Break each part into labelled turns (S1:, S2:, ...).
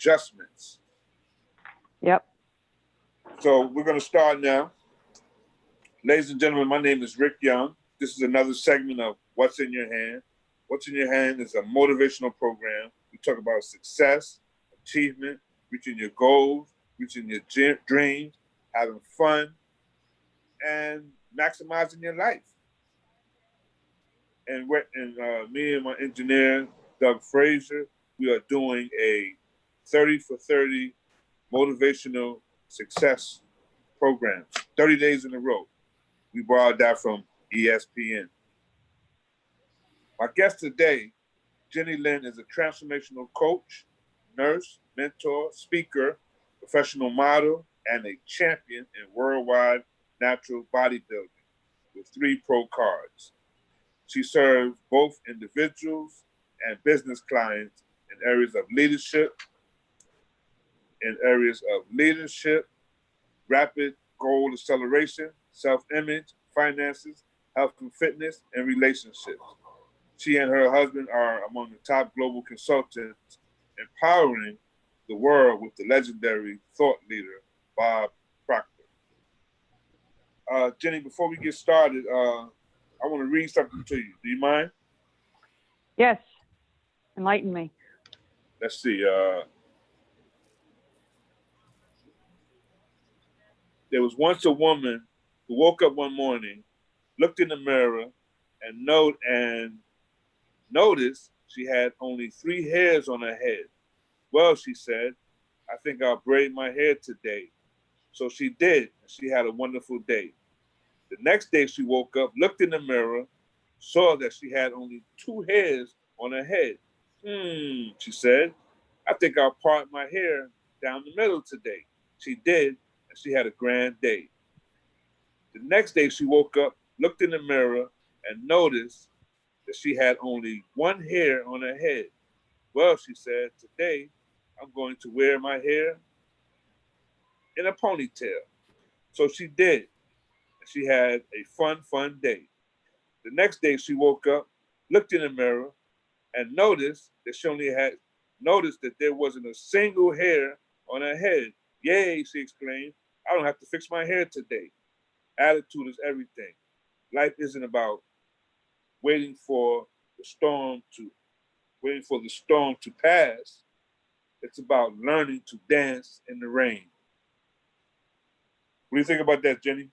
S1: adjustments.
S2: Yep.
S1: So we're going to start now. Ladies and gentlemen, my name is Rick Young. This is another segment of What's in Your Hand. What's in Your Hand is a motivational program. We talk about success, achievement, reaching your goals, reaching your dreams, having fun, and maximizing your life. And me and my engineer, Doug Frazier, we are doing a 30 for 30 motivational success program, 30 days in a row. We borrowed that from ESPN. My guest today, Jennie Lynn, is a transformational coach, nurse, mentor, speaker, professional model, and a champion in worldwide natural bodybuilding with 3 pro cards. She serves both individuals and business clients in areas of leadership, rapid goal acceleration, self-image, finances, health and fitness, and relationships. She and her husband are among the top global consultants empowering the world with the legendary thought leader, Bob Proctor. Jennie, before we get started, I want to read something to you. Do you mind?
S2: Yes. Enlighten me.
S1: Let's see. There was once a woman who woke up one morning, looked in the mirror, and noticed she had only 3 hairs on her head. Well, she said, I think I'll braid my hair today. So she did, and she had a wonderful day. The next day she woke up, looked in the mirror, saw that she had only 2 hairs on her head. She said, I think I'll part my hair down the middle today. She did, and she had a grand day. The next day she woke up, looked in the mirror, and noticed that she had only 1 hair on her head. Well, she said, today I'm going to wear my hair in a ponytail. So she did, and she had a fun day. The next day she woke up, looked in the mirror, and noticed that there wasn't a single hair on her head. Yay, she exclaimed, I don't have to fix my hair today. Attitude is everything. Life isn't about waiting for the storm to pass. It's about learning to dance in the rain. What do you think about that, Jennie?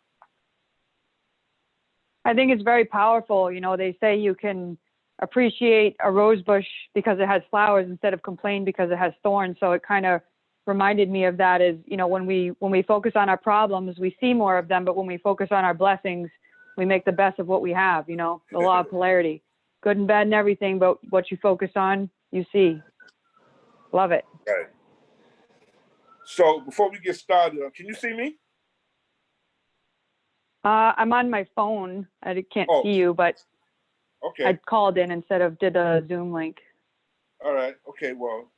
S2: I think it's very powerful. You know, they say you can appreciate a rose bush because it has flowers instead of complain because it has thorns. So it kind of reminded me of that is, you know, when we focus on our problems, we see more of them, but when we focus on our blessings, we make the best of what we have, you know, the law of polarity, good and bad and everything, but what you focus on, you see. Love it.
S1: Right. So before we get started, can you see me?
S2: I'm on my phone. I can't see you, but
S1: okay.
S2: I called in instead of did a Zoom link.
S1: All right. Okay. Well,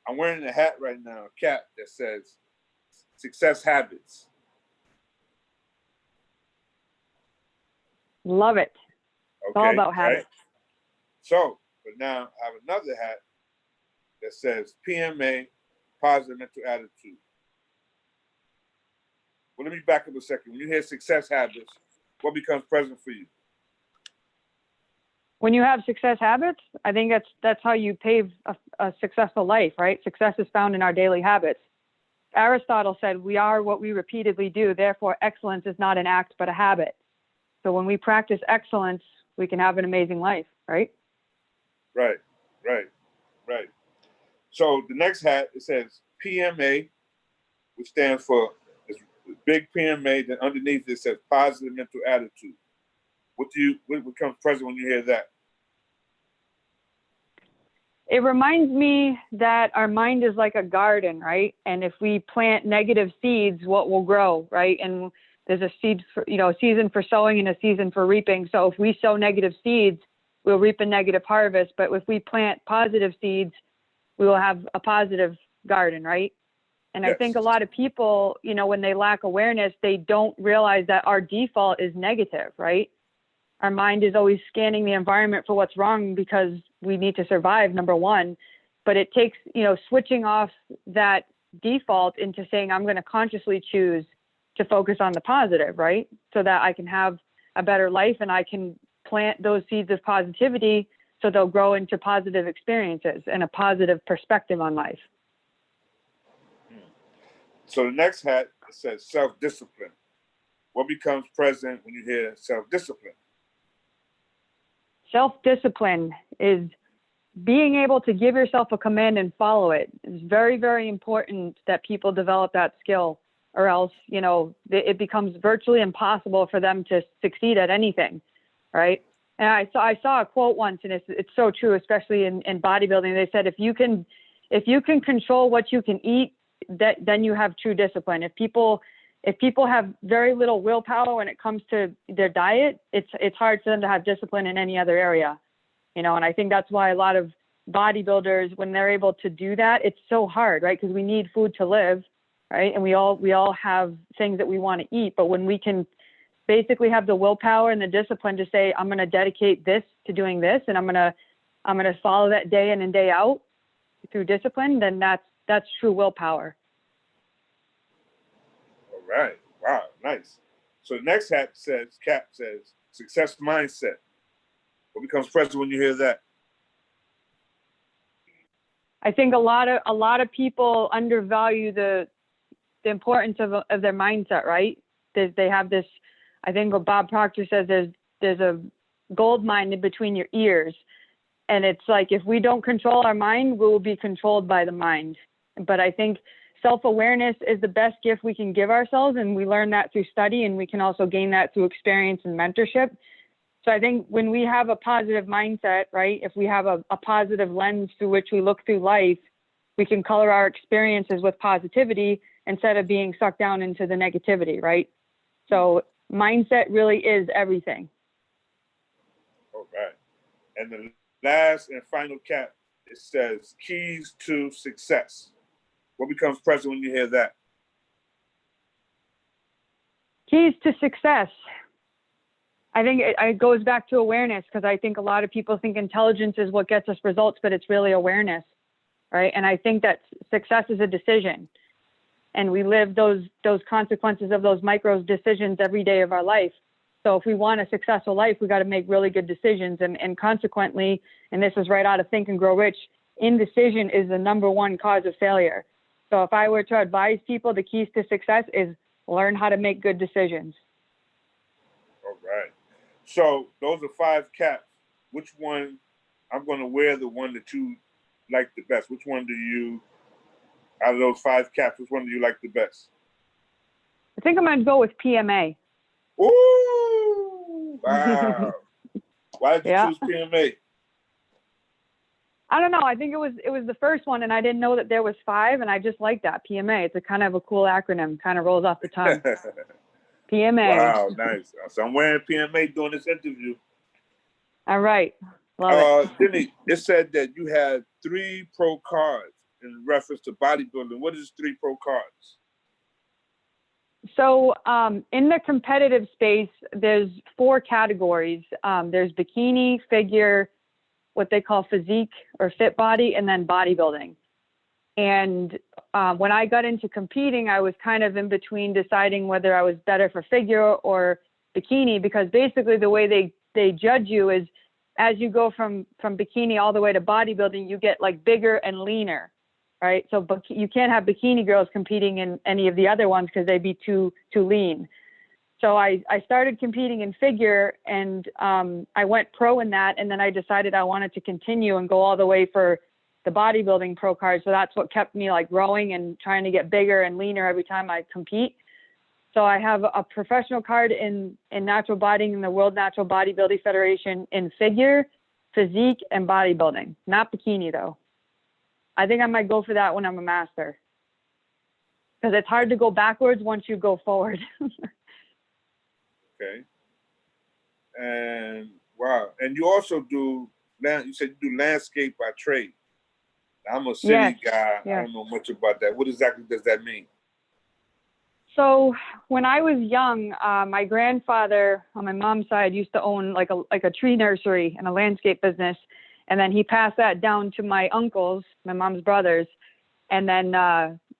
S1: I'm wearing a hat right now, a cap that says Success Habits.
S2: Love it. It's all about habits.
S1: Right? So, but now I have another hat that says PMA, Positive Mental Attitude. Well, let me back up a second. When you hear Success Habits, what becomes present for you?
S2: When you have success habits, I think that's how you pave a successful life, right? Success is found in our daily habits. Aristotle said, we are what we repeatedly do. Therefore, excellence is not an act, but a habit. So when we practice excellence, we can have an amazing life, right?
S1: Right. So the next hat, it says PMA, which stands for big PMA. Then underneath it says Positive Mental Attitude. What becomes present when you hear that?
S2: It reminds me that our mind is like a garden, right? And if we plant negative seeds, what will grow, right? And there's a season for sowing and a season for reaping. So if we sow negative seeds, we'll reap a negative harvest. But if we plant positive seeds, we will have a positive garden, right? And yes. I think a lot of people, you know, when they lack awareness, they don't realize that our default is negative, right? Our mind is always scanning the environment for what's wrong because we need to survive, number one. but it takes, switching off that default into saying, I'm going to consciously choose to focus on the positive, right? So that I can have a better life and I can plant those seeds of positivity so they'll grow into positive experiences and a positive perspective on life.
S1: So the next hat says self-discipline. What becomes present when you hear self-discipline?
S2: Self-discipline is being able to give yourself a command and follow it. It's very, very important that people develop that skill, or else, it becomes virtually impossible for them to succeed at anything, right? And I saw a quote once, and it's so true, especially in bodybuilding. They said, if you can control what you can eat, then you have true discipline. If people have very little willpower when it comes to their diet, it's hard for them to have discipline in any other area, and I think that's why a lot of bodybuilders, when they're able to do that, it's so hard, right? Because we need food to live, right? And we all have things that we want to eat, but when we can basically have the willpower and the discipline to say, I'm going to dedicate this to doing this, and I'm going to follow that day in and day out through discipline, then that's true willpower.
S1: All right. Wow. Nice. So the next cap says success mindset. What becomes present when you hear that?
S2: I think a lot of people undervalue the importance of their mindset, right? They have this, I think what Bob Proctor says, there's a gold mine in between your ears. And it's like, if we don't control our mind, we will be controlled by the mind. But I think self-awareness is the best gift we can give ourselves. And we learn that through study, and we can also gain that through experience and mentorship. So I think when we have a positive mindset, right, if we have a positive lens through which we look through life, we can color our experiences with positivity instead of being sucked down into the negativity, right? So mindset really is everything.
S1: All right. And the last and final cap, it says keys to success. What becomes present when you hear that?
S2: Keys to success. I think it goes back to awareness, because I think a lot of people think intelligence is what gets us results, but it's really awareness, right? And I think that success is a decision, and we live those consequences of those micro decisions every day of our life. So if we want a successful life, we got to make really good decisions, and consequently, and this is right out of Think and Grow Rich, indecision is the number one cause of failure. So if I were to advise people, the keys to success is learn how to make good decisions.
S1: All right. So those are 5 caps. Which one, I'm going to wear the one that you like the best. Which one do you, out of those 5 caps, which one do you like the best?
S2: I think I'm going to go with PMA.
S1: Ooh, wow. Why did you choose PMA?
S2: I don't know. I think it was the first one, and I didn't know that there was 5, and I just like that, PMA. It's a kind of a cool acronym, kind of rolls off the tongue. PMA.
S1: Wow, nice. So I'm wearing PMA during this interview.
S2: All right. Love it.
S1: Jennie, it said that you had 3 pro cards in reference to bodybuilding. What is 3 pro cards?
S2: So in the competitive space, there's 4 categories. There's bikini, figure, what they call physique or fit body, and then bodybuilding. And when I got into competing, I was kind of in between deciding whether I was better for figure or bikini, because basically the way they judge you is as you go from bikini all the way to bodybuilding, you get like bigger and leaner, right? So you can't have bikini girls competing in any of the other ones because they'd be too lean. So I started competing in figure, and I went pro in that, and then I decided I wanted to continue and go all the way for the bodybuilding pro card. So that's what kept me like growing and trying to get bigger and leaner every time I compete. So I have a professional card in natural bodying in the World Natural Bodybuilding Federation in figure, physique, and bodybuilding. Not bikini though. I think I might go for that when I'm a master, because it's hard to go backwards once you go forward.
S1: Okay. And wow. And you also do, you said you do landscape by trade. I'm a city guy. I don't know much about that. What exactly does that mean?
S2: So when I was young, my grandfather on my mom's side used to own like a tree nursery and a landscape business. And then he passed that down to my uncles, my mom's brothers. And then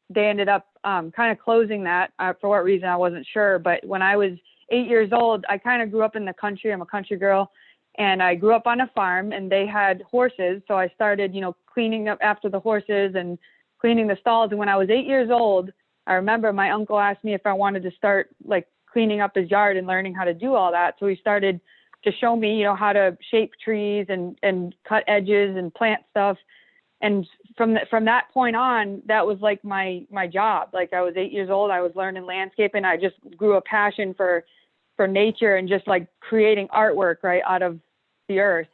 S2: they ended up kind of closing that for what reason, I wasn't sure. But when I was 8 years old, I kind of grew up in the country. I'm a country girl. And I grew up on a farm and they had horses. So I started, cleaning up after the horses and cleaning the stalls. And when I was 8 years old, I remember my uncle asked me if I wanted to start like cleaning up his yard and learning how to do all that. So he started to show me, how to shape trees and cut edges and plant stuff. And from that point on, that was like my job. Like I was 8 years old, I was learning landscaping. I just grew a passion for nature and just like creating artwork right out of the earth.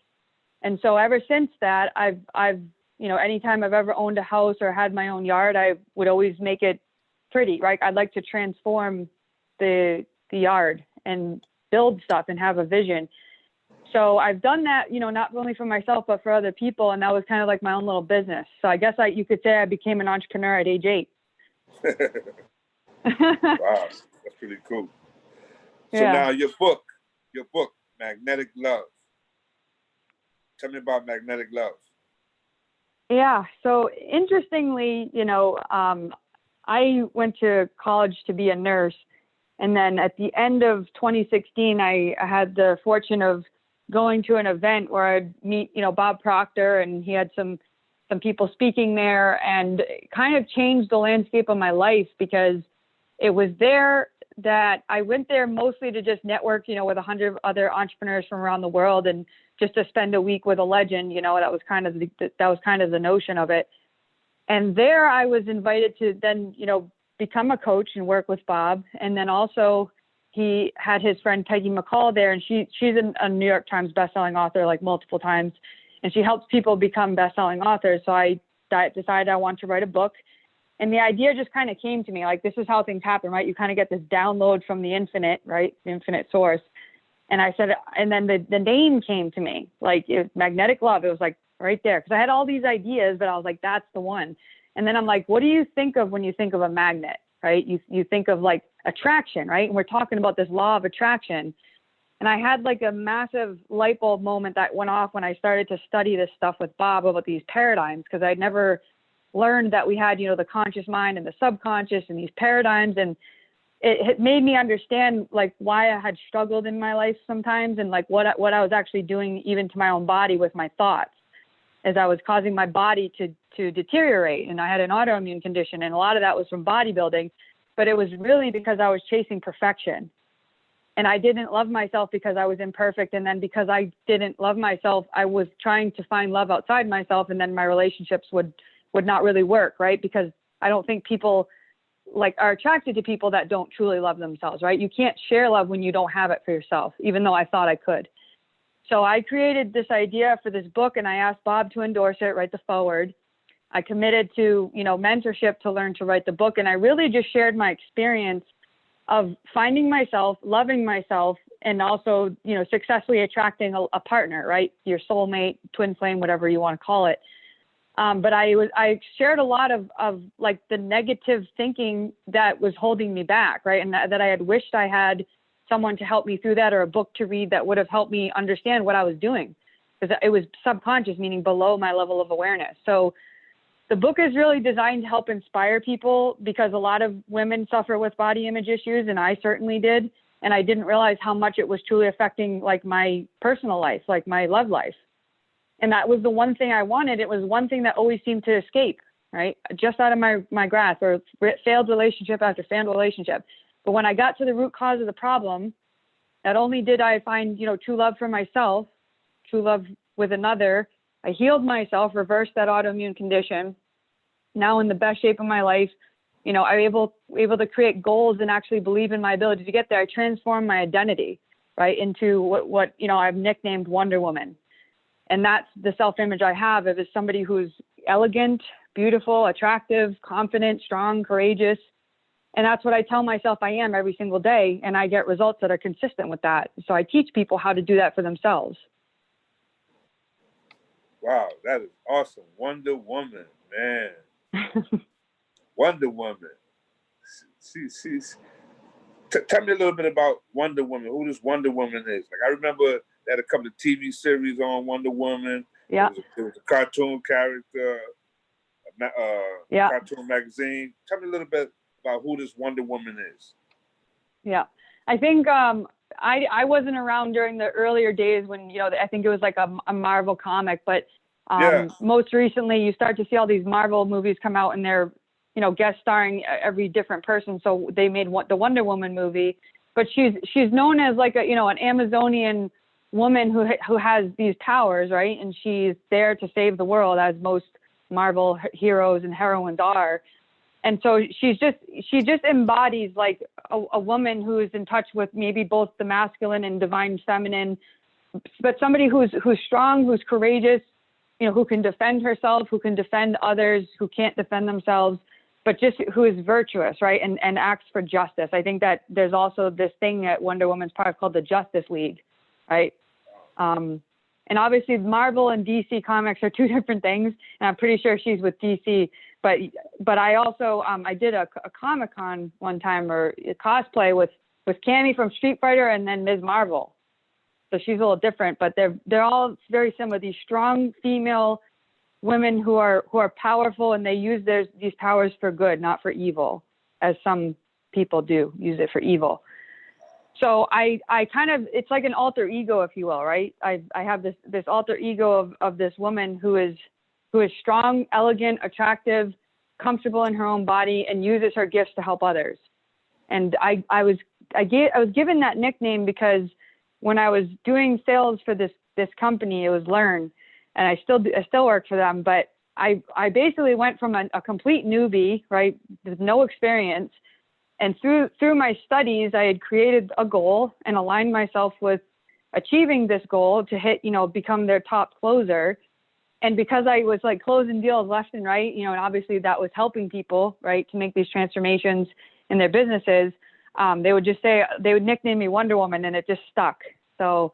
S2: And so ever since that, I've anytime I've ever owned a house or had my own yard, I would always make it pretty, right? I'd like to transform the yard and build stuff and have a vision. So I've done that, not only for myself, but for other people. And that was kind of like my own little business. So I guess you could say I became an entrepreneur at age 8.
S1: Wow, that's pretty cool. So
S2: yeah.
S1: Now your book, Magnetic Love. Tell me about Magnetic Love.
S2: Yeah. So interestingly, I went to college to be a nurse. And then at the end of 2016, I had the fortune of going to an event where I'd meet, Bob Proctor, and he had some people speaking there, and it kind of changed the landscape of my life because it was there that I went there mostly to just network, with 100 other entrepreneurs from around the world and just to spend a week with a legend, that was kind of the notion of it. And there I was invited to then, become a coach and work with Bob. And then also he had his friend Peggy McCall there, and she's a New York Times bestselling author like multiple times, and she helps people become bestselling authors. So I decided I want to write a book. And the idea just kind of came to me, like, this is how things happen, right? You kind of get this download from the infinite, right? The infinite source. And I said, and then the name came to me, like Magnetic Love. It was like right there. Cause I had all these ideas, but I was like, that's the one. And then I'm like, what do you think of when you think of a magnet, right? You think of like attraction, right? And we're talking about this law of attraction. And I had like a massive light bulb moment that went off when I started to study this stuff with Bob about these paradigms, because I'd never learned that we had, the conscious mind and the subconscious and these paradigms. And it made me understand like why I had struggled in my life sometimes, and like what I was actually doing even to my own body with my thoughts, as I was causing my body to deteriorate. And I had an autoimmune condition, and a lot of that was from bodybuilding, but it was really because I was chasing perfection. And I didn't love myself because I was imperfect. And then because I didn't love myself, I was trying to find love outside myself. And then my relationships would not really work, right? Because I don't think people like are attracted to people that don't truly love themselves, right? You can't share love when you don't have it for yourself, even though I thought I could. So I created this idea for this book, and I asked Bob to endorse it, write the foreword. I committed to, mentorship to learn to write the book. And I really just shared my experience of finding myself, loving myself, and also, successfully attracting a partner, right? Your soulmate, twin flame, whatever you want to call it. But I shared a lot of like the negative thinking that was holding me back, right? And that I had wished I had someone to help me through that, or a book to read that would have helped me understand what I was doing, because it was subconscious, meaning below my level of awareness. So the book is really designed to help inspire people, because a lot of women suffer with body image issues, and I certainly did. And I didn't realize how much it was truly affecting like my personal life, like my love life. And that was the one thing I wanted. It was one thing that always seemed to escape, right? Just out of my grasp, or failed relationship after failed relationship. But when I got to the root cause of the problem, not only did I find, true love for myself, true love with another, I healed myself, reversed that autoimmune condition. Now in the best shape of my life, I'm able to create goals and actually believe in my ability to get there. I transformed my identity, right, into what I've nicknamed Wonder Woman. And that's the self-image I have as somebody who's elegant, beautiful, attractive, confident, strong, courageous. And that's what I tell myself I am every single day. And I get results that are consistent with that. So I teach people how to do that for themselves.
S1: Wow, that is awesome. Wonder Woman, man. Wonder Woman. Tell me a little bit about Wonder Woman. Who this Wonder Woman is? Like, I remember they had a couple of TV series on Wonder Woman.
S2: Yeah.
S1: It was a cartoon character,
S2: Yeah.
S1: cartoon magazine. Tell me a little bit about who this Wonder Woman is.
S2: Yeah. I think I wasn't around during the earlier days when, I think it was like a Marvel comic, but
S1: Yeah.
S2: most recently you start to see all these Marvel movies come out and they're, guest starring every different person. So they made the Wonder Woman movie, but she's known as like an Amazonian woman who has these powers, right? And she's there to save the world, as most Marvel heroes and heroines are. And so she just embodies like a woman who is in touch with maybe both the masculine and divine feminine, but somebody who's strong, who's courageous, who can defend herself, who can defend others, who can't defend themselves, but just who is virtuous, right? And acts for justice. I think that there's also this thing at Wonder Woman's part called the Justice League, right? And obviously Marvel and DC comics are two different things. And I'm pretty sure she's with DC, but I also, I did a Comic-Con one time, or a cosplay with Cammy from Street Fighter and then Ms. Marvel. So she's a little different, but they're all very similar. These strong female women who are powerful, and they use these powers for good, not for evil, as some people do use it for evil. So I kind of, it's like an alter ego, if you will, right? I have this alter ego of this woman who is strong, elegant, attractive, comfortable in her own body, and uses her gifts to help others. And I was given that nickname because when I was doing sales for this company, it was Learn, and I still work for them, but I basically went from a complete newbie, right, with no experience. And through my studies, I had created a goal and aligned myself with achieving this goal to hit, become their top closer. And because I was like closing deals left and right, and obviously that was helping people, right, to make these transformations in their businesses, they would nickname me Wonder Woman, and it just stuck. So,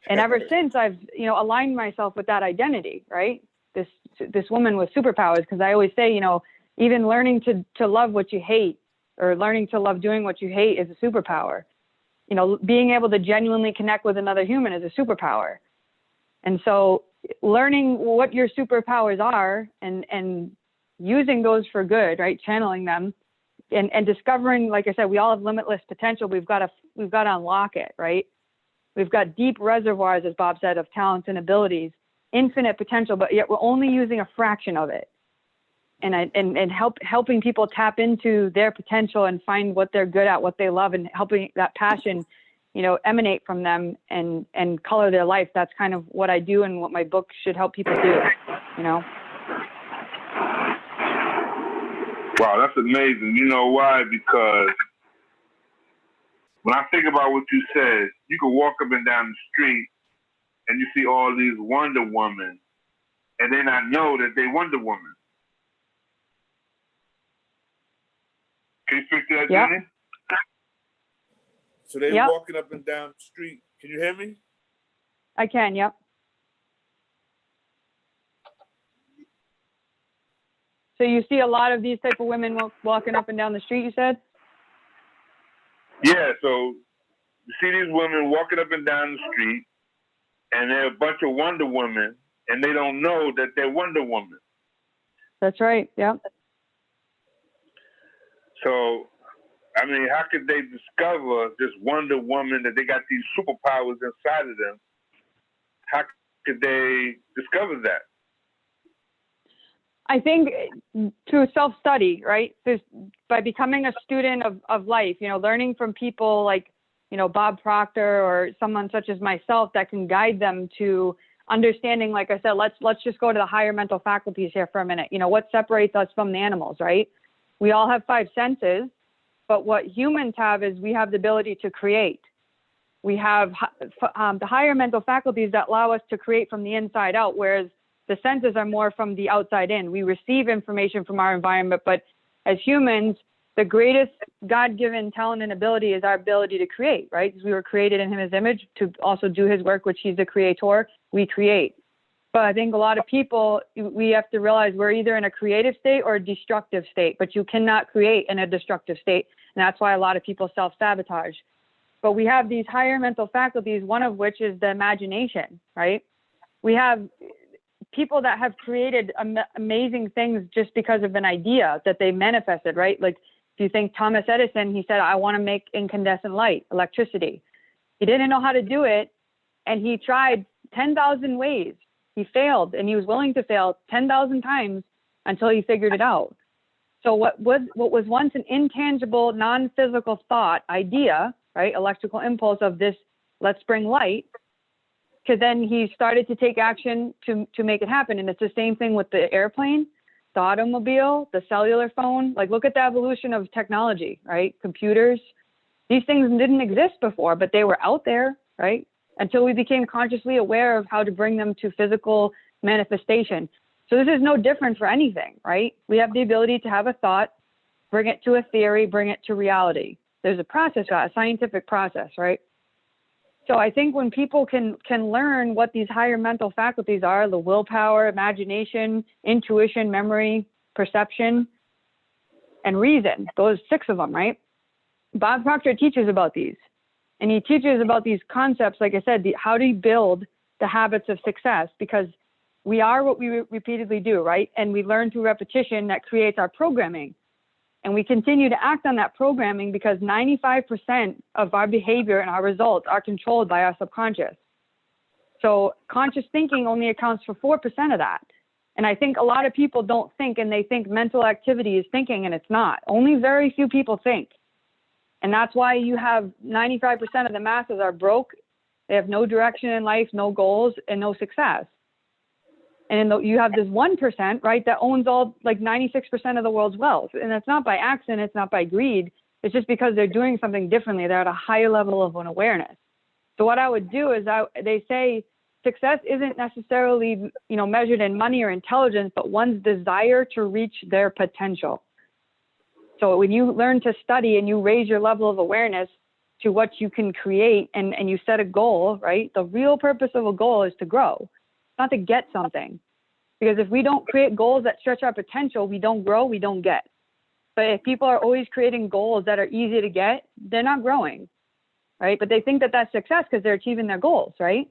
S2: and ever since I've, aligned myself with that identity, right? This woman with superpowers, because I always say, even learning to love what you hate, or learning to love doing what you hate, is a superpower. Being able to genuinely connect with another human is a superpower. And so learning what your superpowers are and using those for good, right? Channeling them and discovering, like I said, we all have limitless potential. We've got to unlock it, right? We've got deep reservoirs, as Bob said, of talents and abilities, infinite potential, but yet we're only using a fraction of it. And helping people tap into their potential and find what they're good at, what they love, and helping that passion, emanate from them and color their life. That's kind of what I do, and what my book should help people do,
S1: Wow, that's amazing. You know why? Because when I think about what you said, you can walk up and down the street and you see all these Wonder Women, and they not know that they Wonder Woman. Can you speak to that,
S2: Yep.
S1: Jennie? So they're
S2: Yep.
S1: walking up and down the street. Can you hear me?
S2: I can, yep. So you see a lot of these type of women walking up and down the street, you said?
S1: Yeah, so you see these women walking up and down the street, and they're a bunch of Wonder Women, and they don't know that they're Wonder Woman.
S2: That's right, yep.
S1: So, I mean, how could they discover this Wonder Woman, that they got these superpowers inside of them? How could they discover that?
S2: I think through self-study, right? By becoming a student of life, learning from people like, Bob Proctor or someone such as myself that can guide them to understanding, like I said, let's just go to the higher mental faculties here for a minute. What separates us from the animals, right? We all have 5 senses, but what humans have is we have the ability to create. We have the higher mental faculties that allow us to create from the inside out, whereas the senses are more from the outside in. We receive information from our environment, but as humans, the greatest God-given talent and ability is our ability to create, right? Because we were created in His image to also do His work, which He's the creator. We create. But I think a lot of people, we have to realize we're either in a creative state or a destructive state, but you cannot create in a destructive state. And that's why a lot of people self-sabotage. But we have these higher mental faculties, one of which is the imagination, right? We have people that have created amazing things just because of an idea that they manifested, right? Like if you think Thomas Edison, he said, I want to make incandescent light, electricity. He didn't know how to do it. And he tried 10,000 ways. He failed, and he was willing to fail 10,000 times until he figured it out. So what was once an intangible, non-physical thought, idea, right? Electrical impulse of this, let's bring light, because then he started to take action to make it happen. And it's the same thing with the airplane, the automobile, the cellular phone. Like, look at the evolution of technology, right? Computers. These things didn't exist before, but they were out there, right? Until we became consciously aware of how to bring them to physical manifestation. So this is no different for anything, right? We have the ability to have a thought, bring it to a theory, bring it to reality. There's a process, a scientific process, right? So I think when people can learn what these higher mental faculties are, the willpower, imagination, intuition, memory, perception, and reason, those 6 of them, right? Bob Proctor teaches about these. And he teaches about these concepts, like I said, how do you build the habits of success? Because we are what we repeatedly do, right? And we learn through repetition that creates our programming. And we continue to act on that programming because 95% of our behavior and our results are controlled by our subconscious. So conscious thinking only accounts for 4% of that. And I think a lot of people don't think, and they think mental activity is thinking, and it's not. Only very few people think. And that's why you have 95% of the masses are broke. They have no direction in life, no goals, and no success. And then you have this 1%, right, that owns all, like 96% of the world's wealth. And that's not by accident. It's not by greed. It's just because they're doing something differently. They're at a higher level of an awareness. So what I would do is they say success isn't necessarily, measured in money or intelligence, but one's desire to reach their potential. So when you learn to study and you raise your level of awareness to what you can create and you set a goal, right? The real purpose of a goal is to grow, not to get something. Because if we don't create goals that stretch our potential, we don't grow, we don't get. But if people are always creating goals that are easy to get, they're not growing, right? But they think that that's success because they're achieving their goals, right?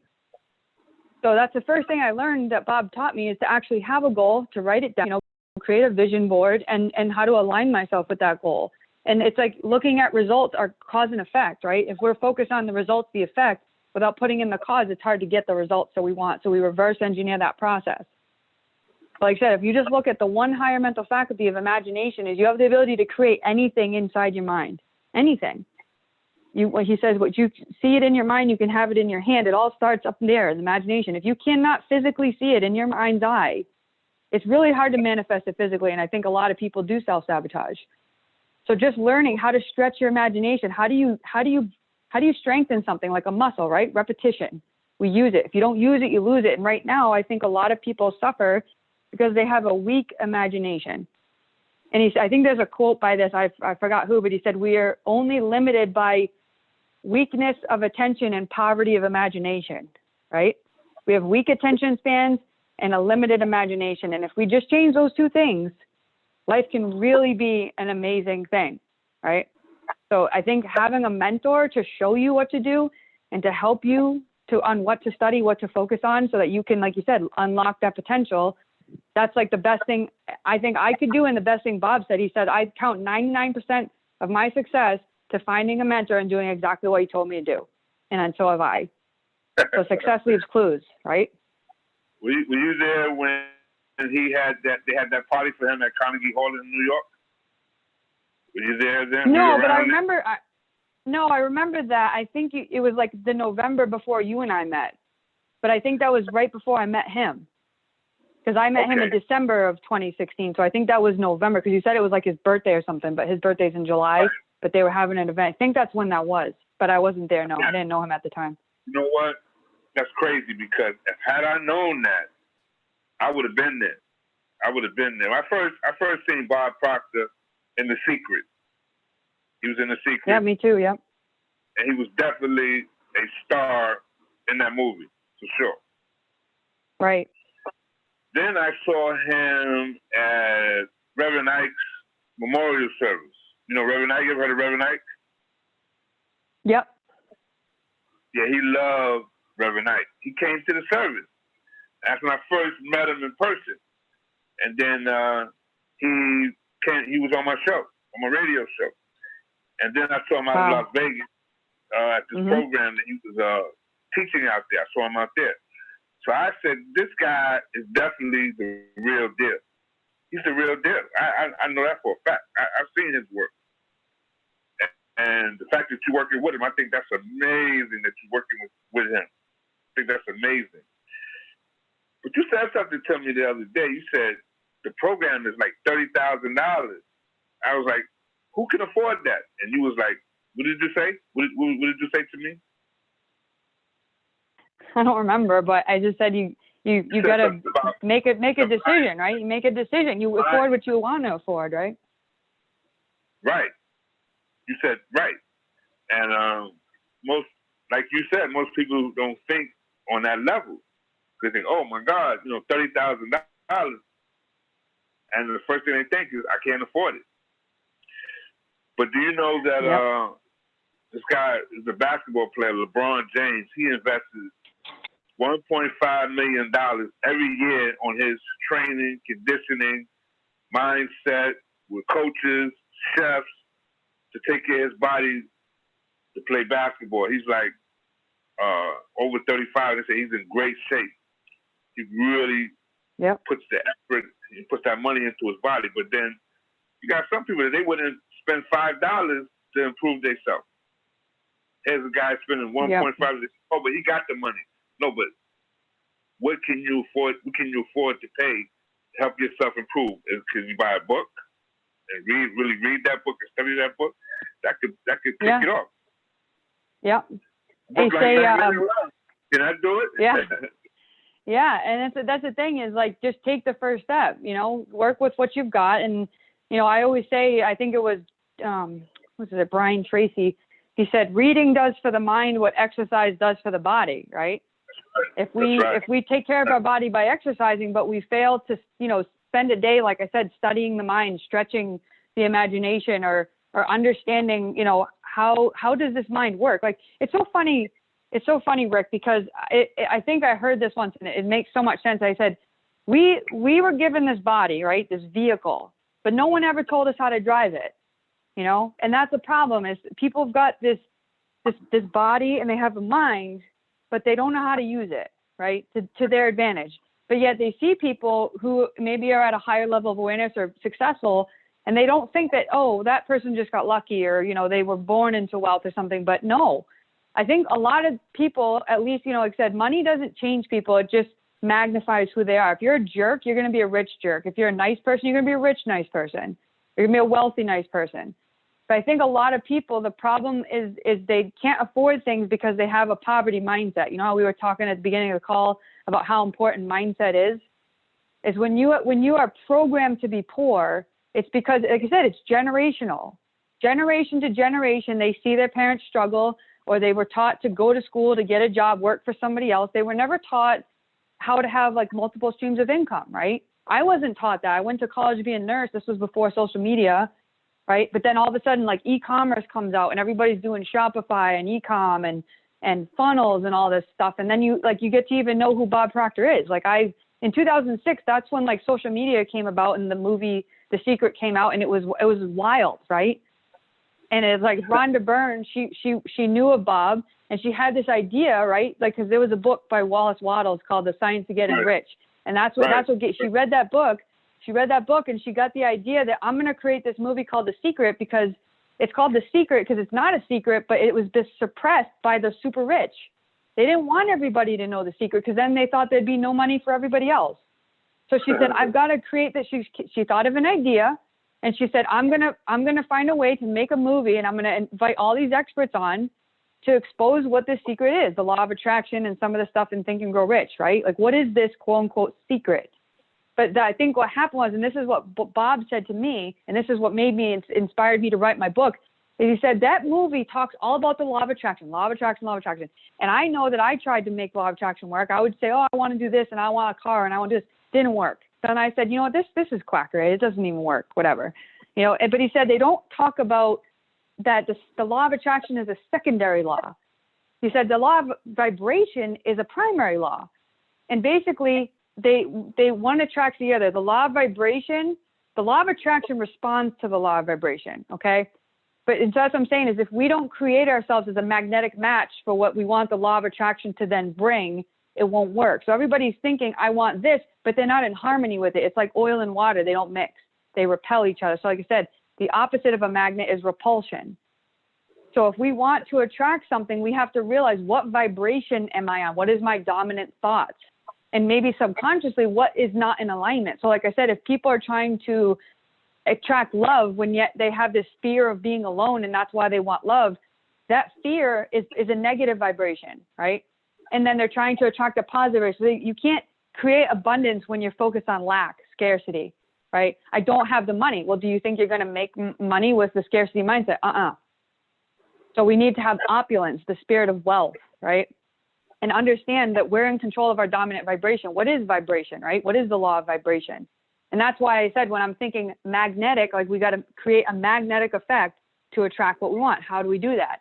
S2: So that's the first thing I learned that Bob taught me, is to actually have a goal, to write it down, create a vision board, and how to align myself with that goal. And it's like looking at results are cause and effect, right? If we're focused on the results, the effect, without putting in the cause, it's hard to get the results that we want. So we reverse engineer that process. Like I said, if you just look at the one higher mental faculty of imagination, is you have the ability to create anything inside your mind, anything. When he says, what you see it in your mind, you can have it in your hand. It all starts up there in imagination. If you cannot physically see it in your mind's eye, it's really hard to manifest it physically. And I think a lot of people do self-sabotage. So just learning how to stretch your imagination. How do you strengthen something like a muscle, right? Repetition. We use it. If you don't use it, you lose it. And right now, I think a lot of people suffer because they have a weak imagination. And I think there's a quote by this, I forgot who, but he said, we are only limited by weakness of attention and poverty of imagination, right? We have weak attention spans and a limited imagination. And if we just change those 2 things, life can really be an amazing thing, right? So I think having a mentor to show you what to do and to help you on what to study, what to focus on, so that you can, like you said, unlock that potential. That's like the best thing I think I could do. And the best thing Bob said, he said, I count 99% of my success to finding a mentor and doing exactly what he told me to do. And so have I. So success leaves clues, right?
S1: Were you there when they had that party for him at Carnegie Hall in New York? Were you there then?
S2: No, but I remember. I remember that. I think it was like the November before you and I met. But I think that was right before I met him. Because I met him in December of 2016. So I think that was November, because you said it was like his birthday or something, but his birthday's in July. Right. But they were having an event. I think that's when that was. But I wasn't there. No, I didn't know him at the time.
S1: You know what? That's crazy, because had I known that, I would have been there. I would have been there. I first seen Bob Proctor in The Secret. He was in The Secret.
S2: Yeah, me too, yeah.
S1: And he was definitely a star in that movie, for sure.
S2: Right.
S1: Then I saw him at Reverend Ike's memorial service. You know Reverend Ike? You ever heard of Reverend Ike?
S2: Yep.
S1: Yeah, he loved Reverend Ike. He came to the service. That's when I first met him in person. And then he was on my show, on my radio show. And then I saw him out in Las Vegas at this program that he was teaching out there. I saw him out there. So I said, this guy is definitely the real deal. He's the real deal. I know that for a fact. I've seen his work. And the fact that you're working with him, I think that's amazing that you're working with him. I think that's amazing. But you said something to me the other day. You said the program is like $30,000. I was like, who can afford that? And you was like, what did you say? What did you say to me?
S2: I don't remember, but I just said you got to make a decision, right? You make a decision. You afford what you want to afford, right?
S1: Right. You said right. And most, like you said, most people don't think on that level. They think, oh my God, $30,000. And the first thing they think is, I can't afford it. But do you know that this guy is a basketball player, LeBron James? He invested $1.5 million every year on his training, conditioning, mindset, with coaches, chefs, to take care of his body to play basketball. He's like over 35. They say he's in great shape. He really puts the effort, he puts that money into his body. But then you got some people that they wouldn't spend $5 to improve themselves. Here's a guy spending 1.5. Oh, but he got the money. No, but what can you afford? What can you afford to pay to help yourself improve? Can you buy a book and really read that book and study that book? That could kick it off.
S2: Yeah.
S1: They say, can I do it?
S2: Yeah. Yeah, and that's the thing is, like, just take the first step. Work with what you've got, and I always say, I think it was Brian Tracy. He said, reading does for the mind what exercise does for the body, right? If we take care of our body by exercising, but we fail to, spend a day, like I said, studying the mind, stretching the imagination, or understanding, how does this mind work? Like, it's so funny, Rick, because I think I heard this once, and it makes so much sense. I said, we were given this body, right, this vehicle, but no one ever told us how to drive it, and that's the problem. Is people have got this body and they have a mind, but they don't know how to use it, right, to their advantage. But yet they see people who maybe are at a higher level of awareness or successful, and they don't think that, oh, that person just got lucky, or, they were born into wealth or something. But no, I think a lot of people, at least, like I said, money doesn't change people. It just magnifies who they are. If you're a jerk, you're going to be a rich jerk. If you're a nice person, you're going to be a rich, nice person. You're going to be a wealthy, nice person. But I think a lot of people, the problem is they can't afford things because they have a poverty mindset. How we were talking at the beginning of the call about how important mindset is when you are programmed to be poor, it's because, like I said, it's generational. Generation to generation, they see their parents struggle, or they were taught to go to school to get a job, work for somebody else. They were never taught how to have like multiple streams of income, right? I wasn't taught that. I went to college to be a nurse. This was before social media, right? But then all of a sudden, like, e-commerce comes out and everybody's doing Shopify and e-com and funnels and all this stuff. And then you get to even know who Bob Proctor is. Like, in 2006, that's when like social media came about and the movie The Secret came out, and it was wild, right? And it's like Rhonda Byrne, she knew of Bob, and she had this idea, right? Like, because there was a book by Wallace Wattles called The Science of Getting Rich, and she read that book. She read that book, and she got the idea that I'm going to create this movie called The Secret, because it's called The Secret because it's not a secret, but it was suppressed by the super rich. They didn't want everybody to know the secret, because then they thought there'd be no money for everybody else. So she said, I've got to create this. She thought of an idea. And she said, I'm gonna find a way to make a movie, and I'm gonna invite all these experts on to expose what this secret is, the law of attraction and some of the stuff in Think and Grow Rich, right? Like, what is this quote unquote secret? But I think what happened was, and this is what Bob said to me, and this is what made me inspired me to write my book, is he said that movie talks all about the law of attraction. And I know that I tried to make law of attraction work. I would say, oh, I want to do this, and I want a car, and I want to do this. Didn't work. Then I said, what, this is quackery. It doesn't even work, whatever. But he said they don't talk about that the law of attraction is a secondary law. He said the law of vibration is a primary law. And basically, they one attracts the other. The law of vibration, the law of attraction responds to the law of vibration, okay? But so that's what I'm saying is if we don't create ourselves as a magnetic match for what we want the law of attraction to then bring, it won't work. So everybody's thinking, I want this, but they're not in harmony with it. It's like oil and water. They don't mix. They repel each other. So like I said, the opposite of a magnet is repulsion. So if we want to attract something, we have to realize what vibration am I on? What is my dominant thoughts? And maybe subconsciously, what is not in alignment? So like I said, if people are trying to attract love when yet they have this fear of being alone and that's why they want love, that fear is a negative vibration, right? And then they're trying to attract a positive vibration. So you can't create abundance when you're focused on lack, scarcity, right? I don't have the money. Well, do you think you're going to make money with the scarcity mindset? So we need to have opulence, the spirit of wealth, right? And understand that we're in control of our dominant vibration. What is vibration, right? What is the law of vibration? And that's why I said when I'm thinking magnetic, like we got to create a magnetic effect to attract what we want. How do we do that?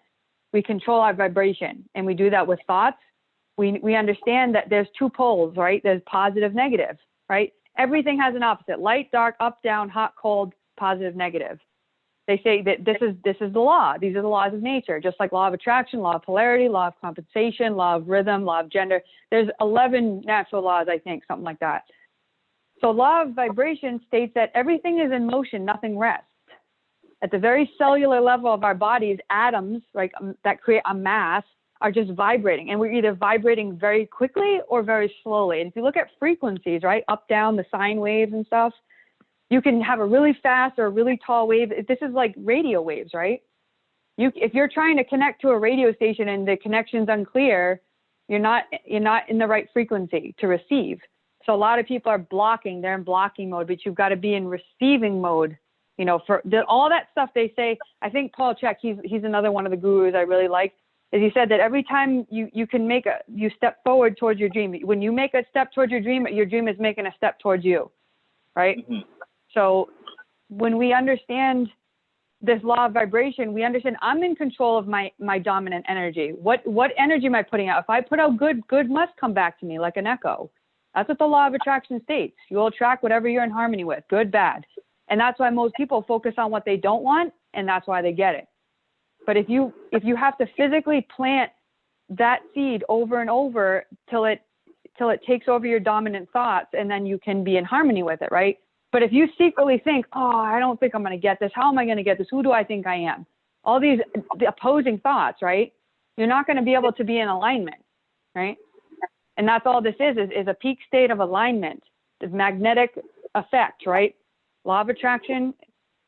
S2: We control our vibration, and we do that with thoughts. We understand that there's two poles, right? There's positive, negative, right? Everything has an opposite: light, dark, up, down, hot, cold, positive, negative. They say that this is the law. These are the laws of nature, just like law of attraction, law of polarity, law of compensation, law of rhythm, law of gender. There's 11 natural laws, I think, something like that. So law of vibration states that everything is in motion, nothing rests. At the very cellular level of our bodies, atoms like that create a mass are just vibrating, and we're either vibrating very quickly or very slowly. And if you look at frequencies, right, up, down, the sine waves and stuff, you can have a really fast or a really tall wave. This is like radio waves, right? If you're trying to connect to a radio station and the connection's unclear, you're not in the right frequency to receive. So a lot of people are blocking. They're in blocking mode, but you've got to be in receiving mode. You know, for all that stuff they say. I think Paul Chek, he's another one of the gurus I really like. Is he said that every time you step forward towards your dream, when you make a step towards your dream is making a step towards you, right? Mm-hmm. So when we understand this law of vibration, we understand I'm in control of my dominant energy. What energy am I putting out? If I put out good must come back to me like an echo. That's what the law of attraction states. You will attract whatever you're in harmony with, good, bad. And that's why most people focus on what they don't want, and that's why they get it. But if you have to physically plant that seed over and over till it takes over your dominant thoughts, and then you can be in harmony with it, right? But if you secretly think, oh, I don't think I'm going to get this. How am I going to get this? Who do I think I am? All these opposing thoughts, right? You're not going to be able to be in alignment, right? And that's all this is a peak state of alignment, the magnetic effect, right? Law of attraction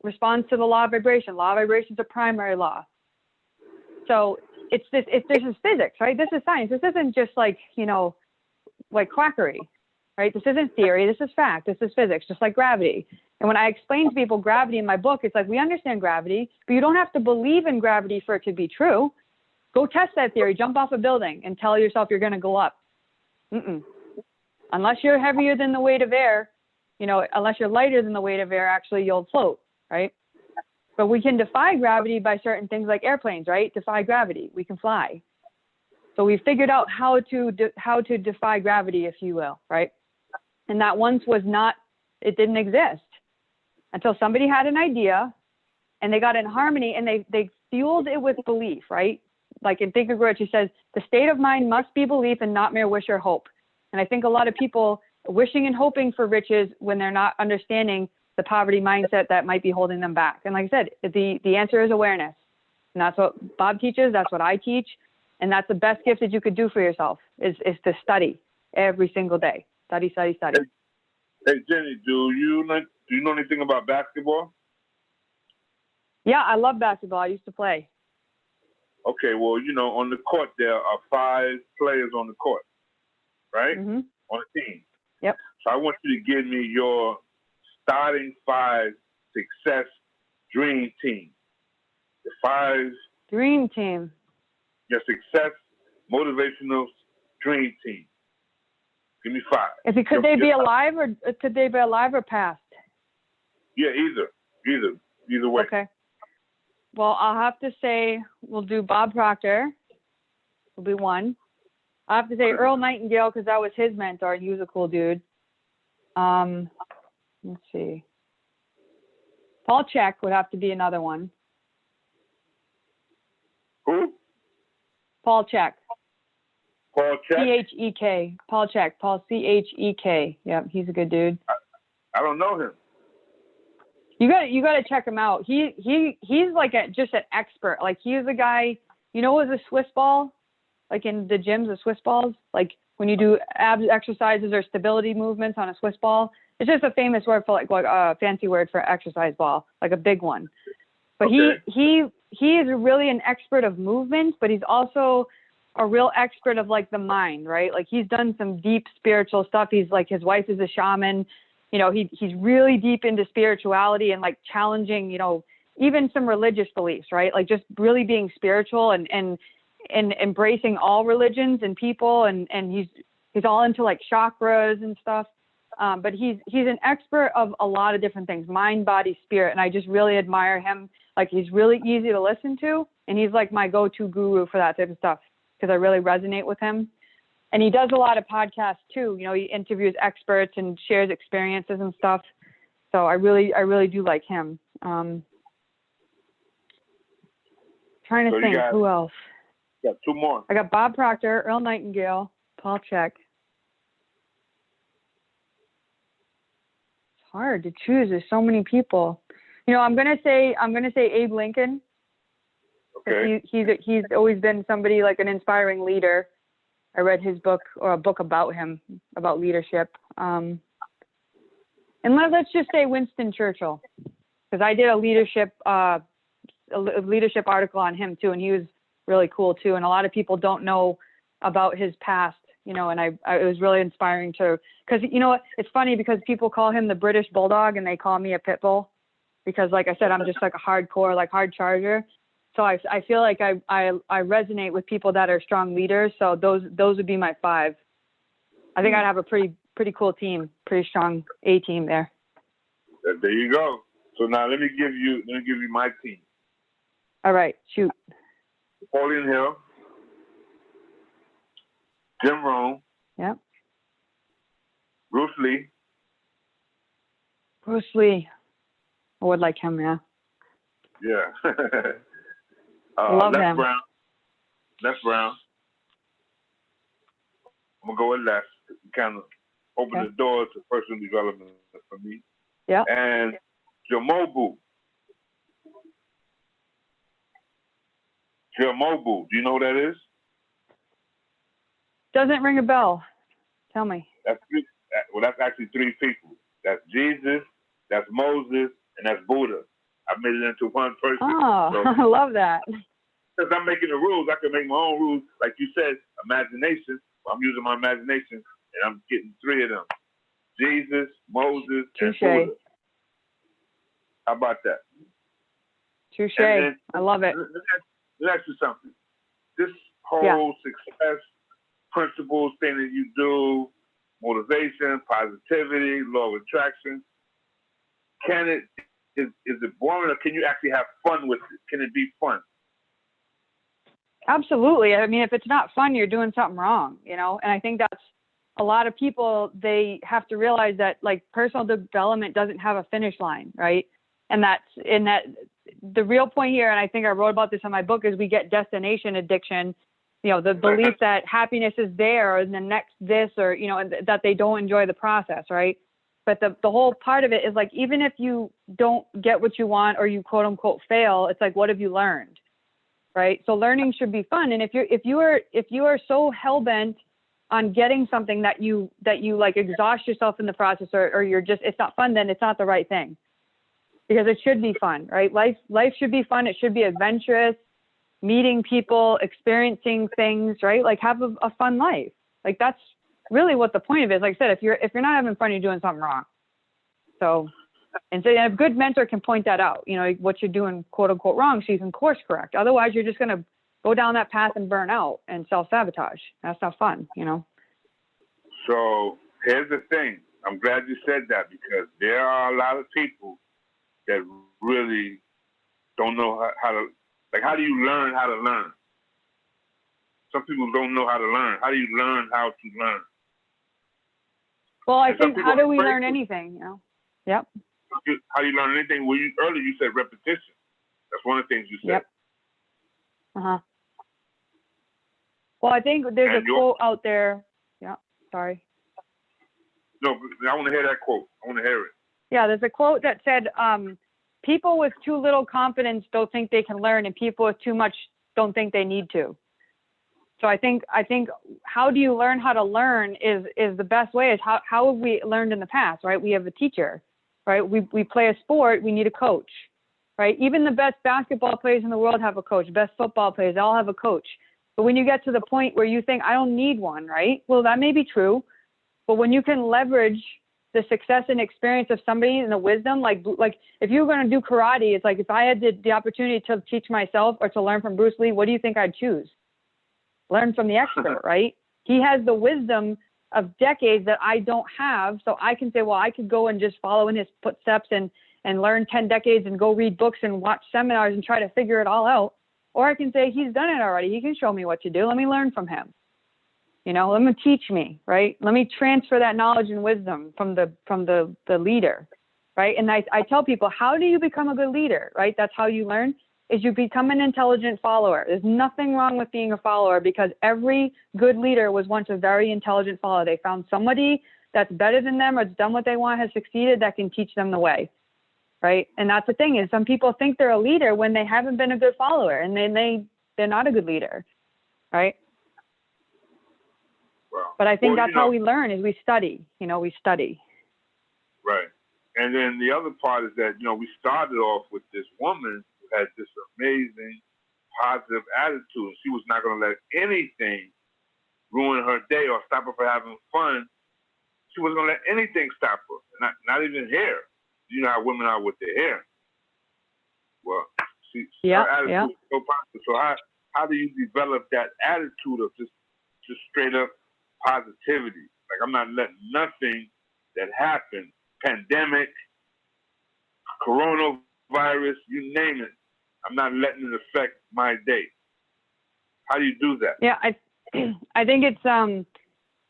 S2: responds to the law of vibration. Law of vibration is a primary law. So this is physics, right? This is science. This isn't just like quackery, right? This isn't theory. This is fact. This is physics, just like gravity. And when I explain to people gravity in my book, it's like, we understand gravity, but you don't have to believe in gravity for it to be true. Go test that theory. Jump off a building and tell yourself you're going to go up. Unless you're heavier than the weight of air, unless you're lighter than the weight of air, actually you'll float, right? But we can defy gravity by certain things like airplanes, right? Defy gravity. We can fly. So we figured out how to defy gravity, if you will, right? And that once it didn't exist until somebody had an idea and they got in harmony and they fueled it with belief, right? Like in Think and Grow Rich, he says, the state of mind must be belief and not mere wish or hope. And I think a lot of people wishing and hoping for riches when they're not understanding the poverty mindset that might be holding them back. And like I said, the answer is awareness. And that's what Bob teaches. That's what I teach. And that's the best gift that you could do for yourself is to study every single day. Study, study, study.
S1: Hey, Jennie, do you know anything about basketball?
S2: Yeah, I love basketball. I used to play.
S1: Okay, well, on the court, there are 5 players on the court, right? Mm-hmm. On a team.
S2: Yep.
S1: So I want you to give me your starting 5 success dream team. The 5
S2: dream team.
S1: Your success motivational dream team. Give me 5.
S2: Could they be alive or past?
S1: Yeah, either way.
S2: Okay. Well, I'll have to say we'll do Bob Proctor. Will be 1. I have to say Earl Nightingale because that was his mentor and he was a cool dude. Let's see. Paul Chek would have to be another one.
S1: Who?
S2: Paul Chek.
S1: Paul Chek?
S2: C-H-E-K. Paul Chek. Paul C-H-E-K. Yep, he's a good dude.
S1: I don't know him.
S2: You got to check him out. He's like just an expert. Like he's a guy, you know, with a Swiss ball, like in the gyms, the Swiss balls, like when you do abs exercises or stability movements on a Swiss ball. It's just a famous word for like a fancy word for exercise ball, like a big one. But
S1: okay.
S2: he is really an expert of movement, but he's also a real expert of like the mind, right? Like he's done some deep spiritual stuff. He's like, his wife is a shaman. You know, he's really deep into spirituality and like challenging, you know, even some religious beliefs, right? Like just really being spiritual and embracing all religions and people. And he's all into like chakras and stuff. But he's an expert of a lot of different things, mind, body, spirit. And I just really admire him. Like he's really easy to listen to. And he's like my go-to guru for that type of stuff because I really resonate with him. And he does a lot of podcasts too. You know, he interviews experts and shares experiences and stuff. So I really do like him. Trying to think, who else?
S1: Got two more.
S2: I got Bob Proctor, Earl Nightingale, Paul Chek. It's hard to choose. There's so many people. You know, I'm gonna say Abe Lincoln.
S1: Okay.
S2: He's always been somebody like an inspiring leader. I read his book or a book about him, about leadership. And let's just say Winston Churchill, because I did a leadership article on him too, and he was really cool too. And a lot of people don't know about his past, you know, and it was really inspiring too. Because, you know what, it's funny because people call him the British Bulldog and they call me a pit bull because, like I said, I'm just like a hardcore, like hard charger. So I feel like I resonate with people that are strong leaders. So those would be my five. I think I'd have a pretty cool team, pretty strong A team there.
S1: There you go. So now let me give you my team.
S2: All right, shoot.
S1: Napoleon Hill, Jim Rohn,
S2: Yep.
S1: Bruce Lee.
S2: Bruce Lee. I would like him, yeah.
S1: Yeah.
S2: Love
S1: Les
S2: him.
S1: Brown. I'm gonna go with Les. Kind of open the door to personal development for me.
S2: Yeah.
S1: And Jamobu. Do you know who that is?
S2: Doesn't ring a bell. Tell me.
S1: That's actually three people. That's Jesus, that's Moses, and that's Buddha. I made it into one person.
S2: Oh,
S1: so,
S2: I love that.
S1: Because I'm making the rules, I can make my own rules. Like you said, imagination. Well, I'm using my imagination, and I'm getting three of them. Jesus, Moses, and Buddha. How about that?
S2: Touche. I love it.
S1: Let me ask you something. This whole success principles thing that you do, motivation, positivity, law of attraction, is it boring or can you actually have fun with it? Can it be fun?
S2: Absolutely. I mean, if it's not fun, you're doing something wrong, you know? And I think that's a lot of people, they have to realize that like personal development doesn't have a finish line, right? And that the real point here, and I think I wrote about this in my book, is we get destination addiction, you know, the belief that happipiness is there or the next this or, you know, and that they don't enjoy the process, right? But the whole part of it is like, even if you don't get what you want or you quote unquote fail, it's like, what have you learned? Right. So learning should be fun. And if you are so hell bent on getting something that you like exhaust yourself in the process or you're just, it's not fun, then it's not the right thing, because it should be fun, right? Life should be fun. It should be adventurous, meeting people, experiencing things, right? Like have a fun life. Like that's really what the point of it is. Like I said, if you're not having fun, you're doing something wrong. So, and so a good mentor can point that out, you know, what you're doing, quote unquote, wrong, so you can course correct. Otherwise, you're just going to go down that path and burn out and self-sabotage. That's not fun, you know?
S1: So here's the thing. I'm glad you said that, because there are a lot of people that really don't know how to, like, how do you learn how to learn? some people don't know how to learn. How do you learn how to learn?
S2: Well, I think, how do we learn anything, you know? Yep.
S1: How do you learn anything? Well, earlier you said repetition. That's one of the things you said.
S2: Yep. Uh-huh. Well, I think there's a quote out there. Yeah, sorry.
S1: No, I want to hear that quote. I want to hear it.
S2: Yeah, there's a quote that said, people with too little confidence don't think they can learn, and people with too much don't think they need to. So I think how do you learn how to learn is the best way. Is how have we learned in the past, right? We have a teacher, right? We play a sport, we need a coach, right? Even the best basketball players in the world have a coach. Best football players, they all have a coach. But when you get to the point where you think, I don't need one, right? Well, that may be true. But when you can leverage the success and experience of somebody and the wisdom, like if you were going to do karate, it's like if I had the opportunity to teach myself or to learn from Bruce Lee, what do you think I'd choose? Learn from the expert, right? He has the wisdom of decades that I don't have. So I can say, well, I could go and just follow in his footsteps and learn 10 decades and go read books and watch seminars and try to figure it all out. Or I can say, he's done it already. He can show me what to do. Let me learn from him. You know, let him teach me, right? Let me transfer that knowledge and wisdom from the leader, right? And I tell people, how do you become a good leader, right? That's how you learn, is you become an intelligent follower. There's nothing wrong with being a follower, because every good leader was once a very intelligent follower. They found somebody that's better than them or has done what they want, has succeeded, that can teach them the way, right? And that's the thing, is some people think they're a leader when they haven't been a good follower, and then they're not a good leader, right?
S1: Wow.
S2: But I think that's how we learn, is we study. We study.
S1: Right. And then the other part is that, we started off with this woman who had this amazing, positive attitude. She was not going to let anything ruin her day or stop her from having fun. She wasn't going to let anything stop her, not even hair. You know how women are with their hair. Well, her attitude is so positive. So how do you develop that attitude of just straight up positivity? Like, I'm not letting nothing that happened, pandemic, coronavirus, you name it, I'm not letting it affect my day. How do you do that?
S2: Yeah, I think it's an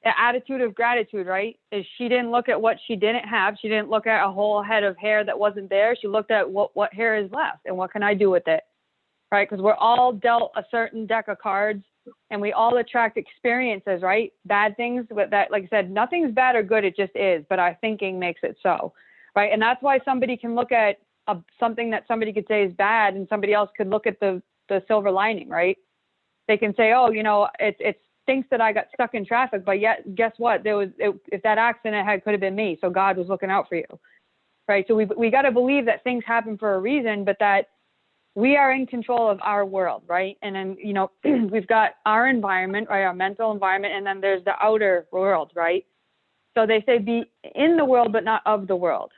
S2: attitude of gratitude, right? Is she didn't look at what she didn't have. She didn't look at a whole head of hair that wasn't there. She looked at what hair is left and what can I do with it, right? Because we're all dealt a certain deck of cards, and we all attract experiences, right? Bad things, but that, like I said, nothing's bad or good. It just is. But our thinking makes it so, right? And that's why somebody can look at something that somebody could say is bad, and somebody else could look at the silver lining, right? They can say, oh, it stinks that I got stuck in traffic, but yet, guess what? If that accident could have been me. So God was looking out for you, right? So we got to believe that things happen for a reason, but that we are in control of our world, right? And then, we've got our environment, right? Our mental environment, and then there's the outer world, right? So they say be in the world, but not of the world.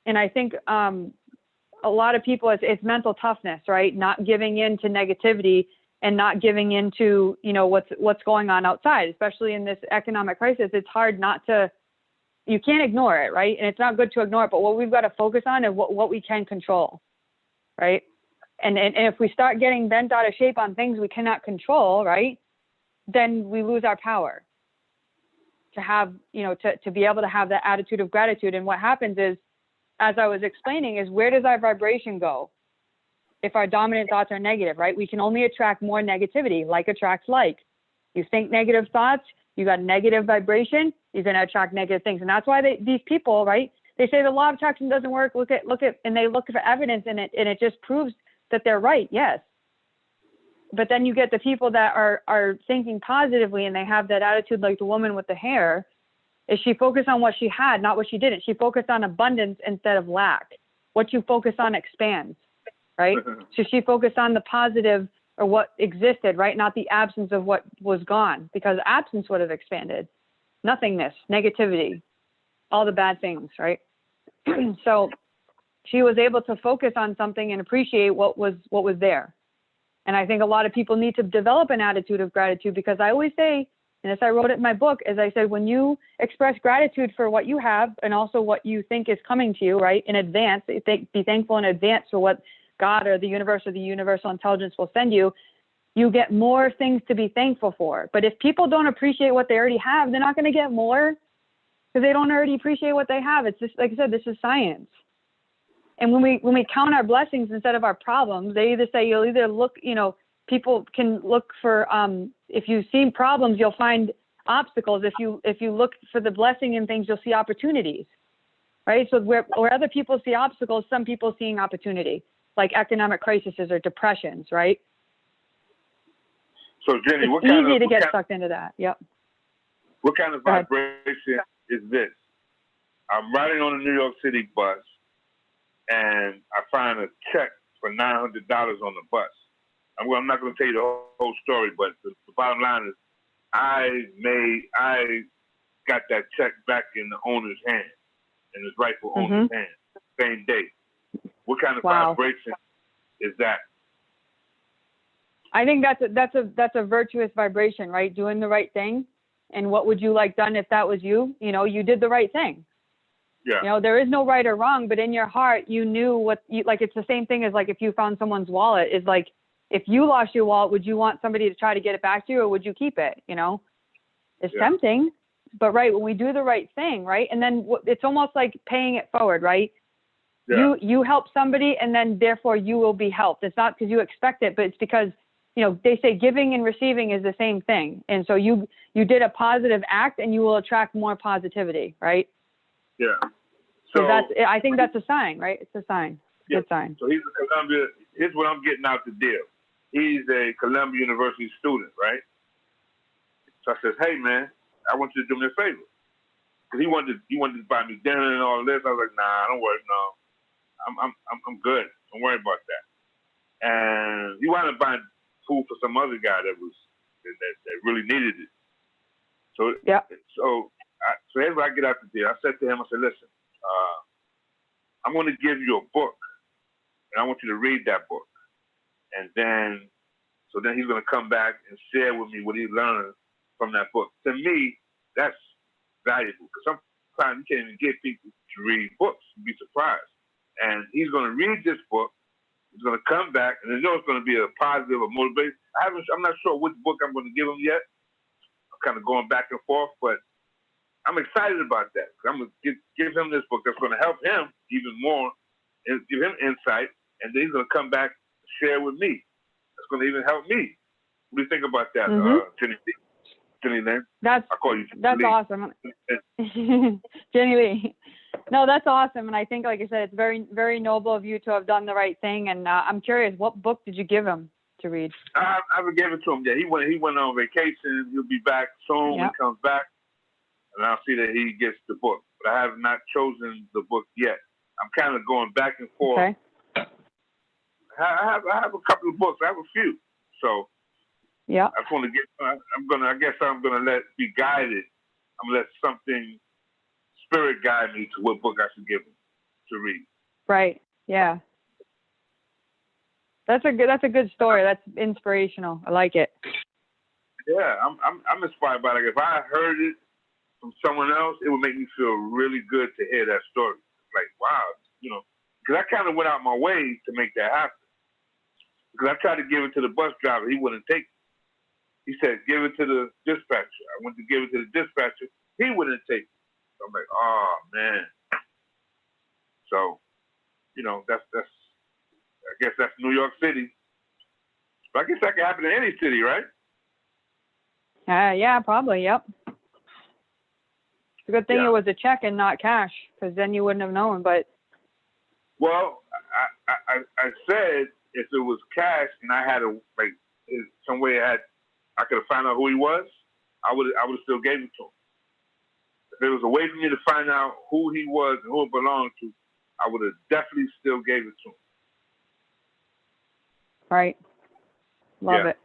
S2: And I think a lot of people, it's mental toughness, right? Not giving in to negativity and not giving into, what's going on outside, especially in this economic crisis. It's hard you can't ignore it, right? And it's not good to ignore it, but what we've got to focus on is what we can control, right? And if we start getting bent out of shape on things we cannot control, right, then we lose our power to have, to be able to have that attitude of gratitude. And what happens is, as I was explaining, is where does our vibration go if our dominant thoughts are negative, right? We can only attract more negativity. Like attracts like. You think negative thoughts, you got negative vibration, you're going to attract negative things. And that's why these people, right, they say the law of attraction doesn't work. Look at, and they look for evidence in it, and it just proves that they're right. Yes. But then you get the people that are thinking positively, and they have that attitude, like the woman with the hair. Is she focused on what she had, not what she didn't? She focused on abundance instead of lack. What you focus on expands, right? So she focused on the positive, or what existed, right? Not the absence of what was gone, because absence would have expanded. Nothingness, negativity, all the bad things, right? So she was able to focus on something and appreciate what was there. And I think a lot of people need to develop an attitude of gratitude, because I always say, and as I wrote it in my book, as I said, when you express gratitude for what you have and also what you think is coming to you, right, in advance, be thankful in advance for what God or the universe or the universal intelligence will send you, you get more things to be thankful for. But if people don't appreciate what they already have, they're not going to get more because they don't already appreciate what they have. It's just, like I said, this is science. And when we count our blessings instead of our problems, they either say, you'll either look, people can look for, if you see problems, you'll find obstacles. If you look for the blessing in things, you'll see opportunities, right? So where other people see obstacles, some people seeing opportunity, like economic crises or depressions, right?
S1: So Jennie,
S2: it's easy to get sucked into that. Yep.
S1: What kind of vibration is this? I'm riding on a New York City bus, and I find a check for $900 on the bus. I'm not going to tell you the whole story, but the bottom line is, I got that check back in the owner's hand, in his rightful owner's hand, same day. What kind of vibration is that?
S2: I think that's a virtuous vibration, right? Doing the right thing. And what would you like done if that was you? You did the right thing.
S1: Yeah.
S2: There is no right or wrong, but in your heart, you knew it's the same thing as like if you found someone's wallet. Is like, if you lost your wallet, would you want somebody to try to get it back to you, or would you keep it? It's tempting, but right, when we do the right thing, right? And then it's almost like paying it forward, right?
S1: Yeah.
S2: You help somebody, and then therefore you will be helped. It's not because you expect it, but it's because, they say giving and receiving is the same thing. And so you did a positive act, and you will attract more positivity, right?
S1: Yeah.
S2: So I think that's a sign, right? It's a sign.
S1: Yeah.
S2: Good sign.
S1: So he's a Columbia. Here's what I'm getting out the deal. He's a Columbia University student, right? So I says, hey man, I want you to do me a favor, because he wanted to buy me dinner and all this. I was like, nah, don't worry, no, I'm good. Don't worry about that. And he wound up buying food for some other guy that really needed it. So
S2: yeah.
S1: So here's what I get out the deal. I said to him, I said, listen, I'm going to give you a book, and I want you to read that book. And then he's going to come back and share with me what he learned from that book. To me, that's valuable, because sometimes you can't even get people to read books. You'd be surprised. And he's going to read this book. He's going to come back, and I know it's going to be a positive or motivation. I'm not sure which book I'm going to give him yet. I'm kind of going back and forth, but I'm excited about that. I'm going to give him this book that's going to help him even more and give him insight, and then he's going to come back and share with me. That's going to even help me. What do you think about that, Jennie Lynn? I call you Jennie
S2: That's
S1: Lee.
S2: awesome. Jennie Lee. No, that's awesome. And I think, like I said, it's very, very noble of you to have done the right thing. And I'm curious, what book did you give him to read?
S1: I haven't given it to him yet. He went on vacation. He'll be back soon when he comes back. And I'll see that he gets the book. But I have not chosen the book yet. I'm kind of going back and forth.
S2: Okay.
S1: I have a couple of books. I have a few. So
S2: yeah,
S1: I just want to get. I guess I'm gonna be guided. I'm gonna let something, spirit guide me to what book I should give him to read.
S2: Right. Yeah. That's a good story. That's inspirational. I like it.
S1: Yeah, I'm inspired by it. If I heard it from someone else, it would make me feel really good to hear that story. Like, wow, because I kind of went out my way to make that happen. Because I tried to give it to the bus driver, he wouldn't take it. He said, give it to the dispatcher. I went to give it to the dispatcher, he wouldn't take it. So I'm like, oh man. So, that's I guess that's New York City. But I guess that can happen in any city, right?
S2: Yeah, probably. Yep. It's a good thing it was a check and not cash, because then you wouldn't have known. But
S1: I said if it was cash and I had some way I could have found out who he was, I would have still gave it to him. If there was a way for me to find out who he was and who it belonged to, I would have definitely still gave it to him.
S2: Right. Love it.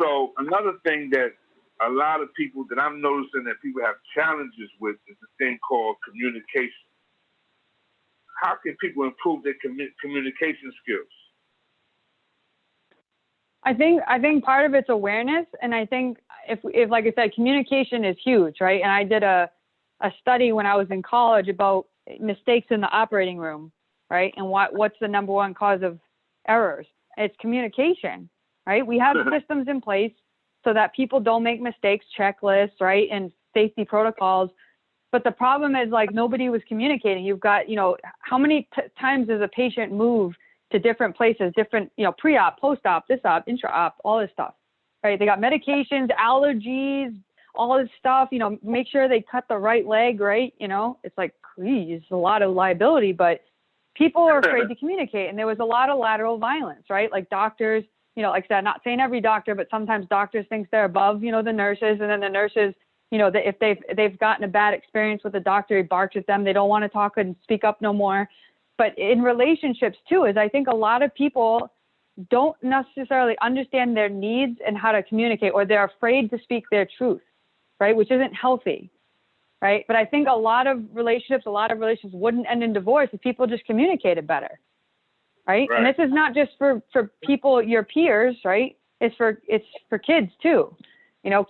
S1: So another thing that a lot of people that I'm noticing that people have challenges with is the thing called communication. How can people improve their communication skills?
S2: I think part of it's awareness, and I think if like I said, communication is huge, right? And I did a study when I was in college about mistakes in the operating room, right? And what's the number one cause of errors? It's communication. right? We have systems in place so that people don't make mistakes, checklists, right? And safety protocols. But the problem is, like, nobody was communicating. You've got, how many times does a patient move to different places, different, pre-op, post-op, this op, intra-op, all this stuff, right? They got medications, allergies, all this stuff, make sure they cut the right leg, right? It's like, geez, a lot of liability, but people are afraid to communicate. And there was a lot of lateral violence, right? Like doctors, like I said, not saying every doctor, but sometimes doctors think they're above, the nurses, and then the nurses, if they've gotten a bad experience with a doctor, he barks at them. They don't want to talk and speak up no more. But in relationships too, is I think a lot of people don't necessarily understand their needs and how to communicate, or they're afraid to speak their truth, right? Which isn't healthy, right? But I think a lot of relationships wouldn't end in divorce if people just communicated better, right? And this is not just for people, your peers, right? It's for kids too,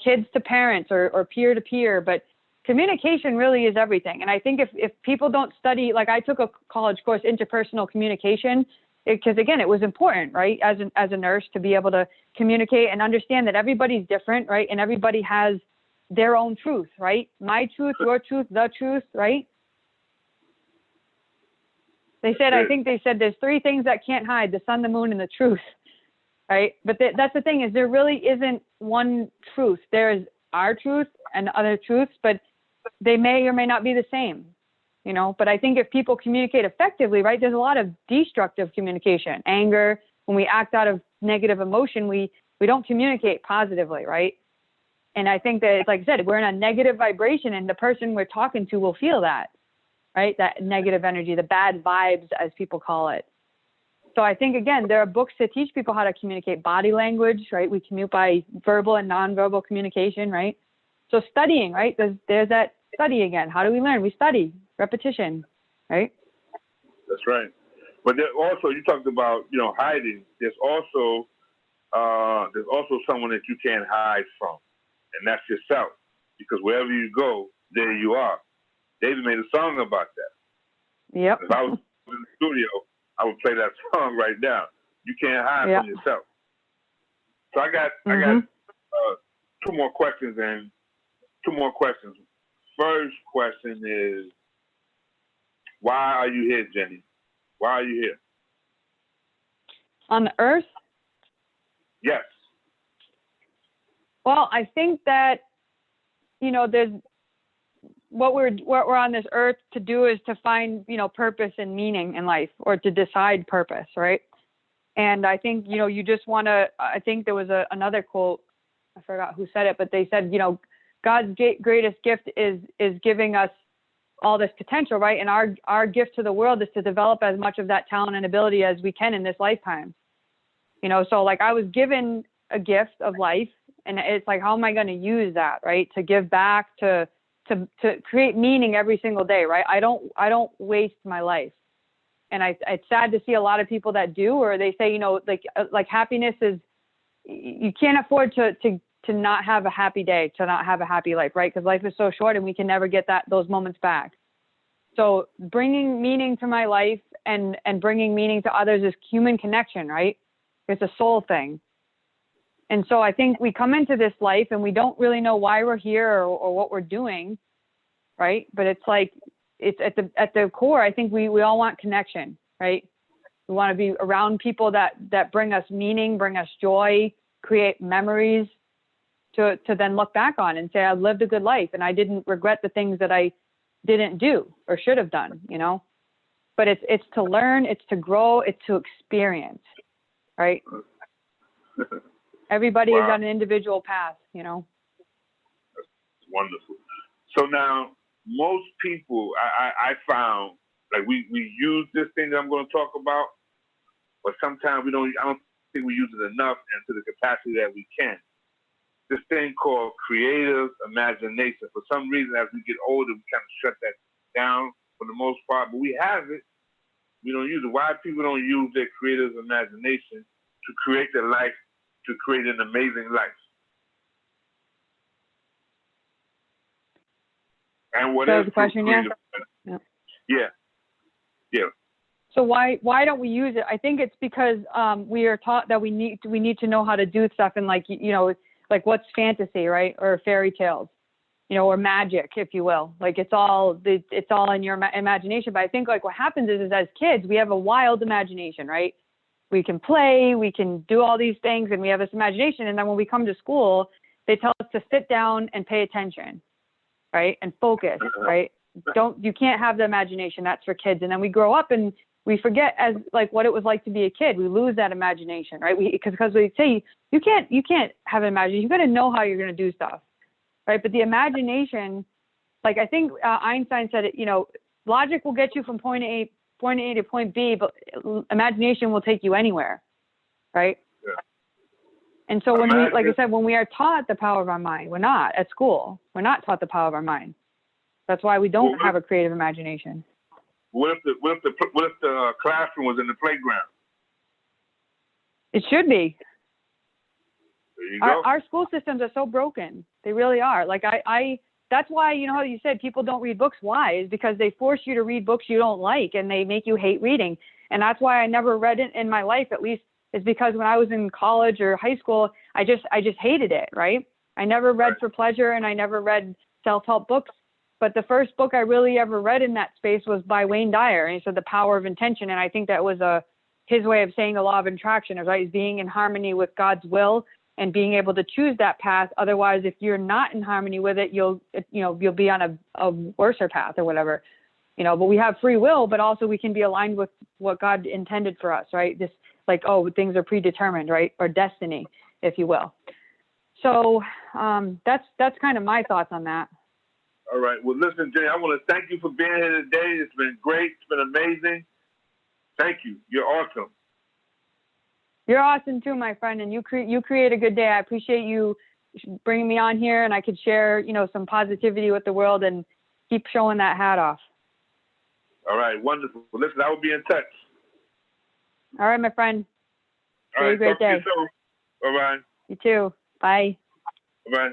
S2: kids to parents or peer to peer, but communication really is everything. And I think if people don't study, like I took a college course, interpersonal communication, because again, it was important, right? As a nurse, to be able to communicate and understand that everybody's different, right? And everybody has their own truth, right? My truth, your truth, the truth, right? I think they said there's three things that can't hide: the sun, the moon, and the truth, right? But that's the thing, is there really isn't one truth. There is our truth and other truths, but they may or may not be the same, but I think if people communicate effectively, right, there's a lot of destructive communication, anger. When we act out of negative emotion, we don't communicate positively, right? And I think that, like I said, we're in a negative vibration, and the person we're talking to will feel that, right? That negative energy, the bad vibes, as people call it. So I think, again, there are books to teach people how to communicate body language, right? We commute by verbal and nonverbal communication, right? So studying, right? There's that study again. How do we learn? We study, repetition, right?
S1: That's right. But there also, you talked about, hiding. There's also someone that you can't hide from, and that's yourself. Because wherever you go, there you are. David made a song about that.
S2: Yep.
S1: If I was in the studio, I would play that song right now. You can't hide from yourself. So I got two more questions. First question is, why are you here, Jennie? Why are you here?
S2: On the earth?
S1: Yes.
S2: Well, I think that, there's what we're on this earth to do is to find, purpose and meaning in life, or to decide purpose, right? And I think, you just want to, I think there was another quote, I forgot who said it, but they said, God's greatest gift is giving us all this potential, right? And our gift to the world is to develop as much of that talent and ability as we can in this lifetime. So like I was given a gift of life, and it's like, how am I going to use that, right? To give back, to create meaning every single day, right? I don't waste my life. And it's sad to see a lot of people that do, or they say, like happiness is, you can't afford to not have a happy day, to not have a happy life, right? Because life is so short, and we can never get those moments back. So bringing meaning to my life and bringing meaning to others is human connection, right? It's a soul thing. And so I think we come into this life and we don't really know why we're here or what we're doing, right? But it's like, it's at the core, I think we all want connection, right? We want to be around people that bring us meaning, bring us joy, create memories to then look back on and say, I lived a good life and I didn't regret the things that I didn't do or should have done, But it's to learn, it's to grow, it's to experience, right? Everybody is on an individual path,
S1: That's wonderful. So now, most people, I found, like we use this thing that I'm going to talk about, but sometimes I don't think we use it enough and to the capacity that we can. This thing called creative imagination. For some reason, as we get older, we kind of shut that down for the most part, but we have it. We don't use it. Why people don't use their creative imagination to create their life, to create an amazing life? And what is the question? Yeah.
S2: So why don't we use it? I think it's because we are taught that we need to know how to do stuff in like like what's fantasy, right, or fairy tales, or magic, if you will. Like it's all in your imagination. But I think like what happens is as kids we have a wild imagination, right? We can play, we can do all these things, and we have this imagination. And then when we come to school, they tell us to sit down and pay attention, right, and focus, right? You can't have the imagination. That's for kids. And then we grow up and we forget as like what it was like to be a kid. We lose that imagination, right? Because we say you can't have an imagination. You got to know how you're going to do stuff, right? But the imagination, like I think Einstein said it. Logic will get you from point A to point B, but imagination will take you anywhere, right?
S1: Yeah.
S2: And so when we are taught the power of our mind, we're not at school. We're not taught the power of our mind. That's why we don't have a creative imagination.
S1: What if the classroom was in the playground?
S2: It should be.
S1: There you go.
S2: Our school systems are so broken. They really are. Like that's why, how you said people don't read books. Why? Is because they force you to read books you don't like and they make you hate reading. And that's why I never read it in my life, at least, is because when I was in college or high school, I just hated it, right? I never read for pleasure and I never read self-help books. But the first book I really ever read in that space was by Wayne Dyer, and he said The Power of Intention. And I think that was his way of saying the law of attraction, right? Is being in harmony with God's will and being able to choose that path. Otherwise, if you're not in harmony with it, you'll be on a worser path or whatever, but we have free will, but also we can be aligned with what God intended for us, right? This things are predetermined, right? Or destiny, if you will. So that's kind of my thoughts on that.
S1: All right. Well, listen, Jennie, I want to thank you for being here today. It's been great. It's been amazing. Thank you. You're awesome.
S2: You're awesome too, my friend. And you create a good day. I appreciate you bringing me on here, and I could share, some positivity with the world and keep showing that hat off.
S1: All right. Wonderful. Well, listen, I will be in touch.
S2: All right, my friend.
S1: All right.
S2: Have a great day.
S1: Bye-bye.
S2: You too. Bye.
S1: Bye-bye.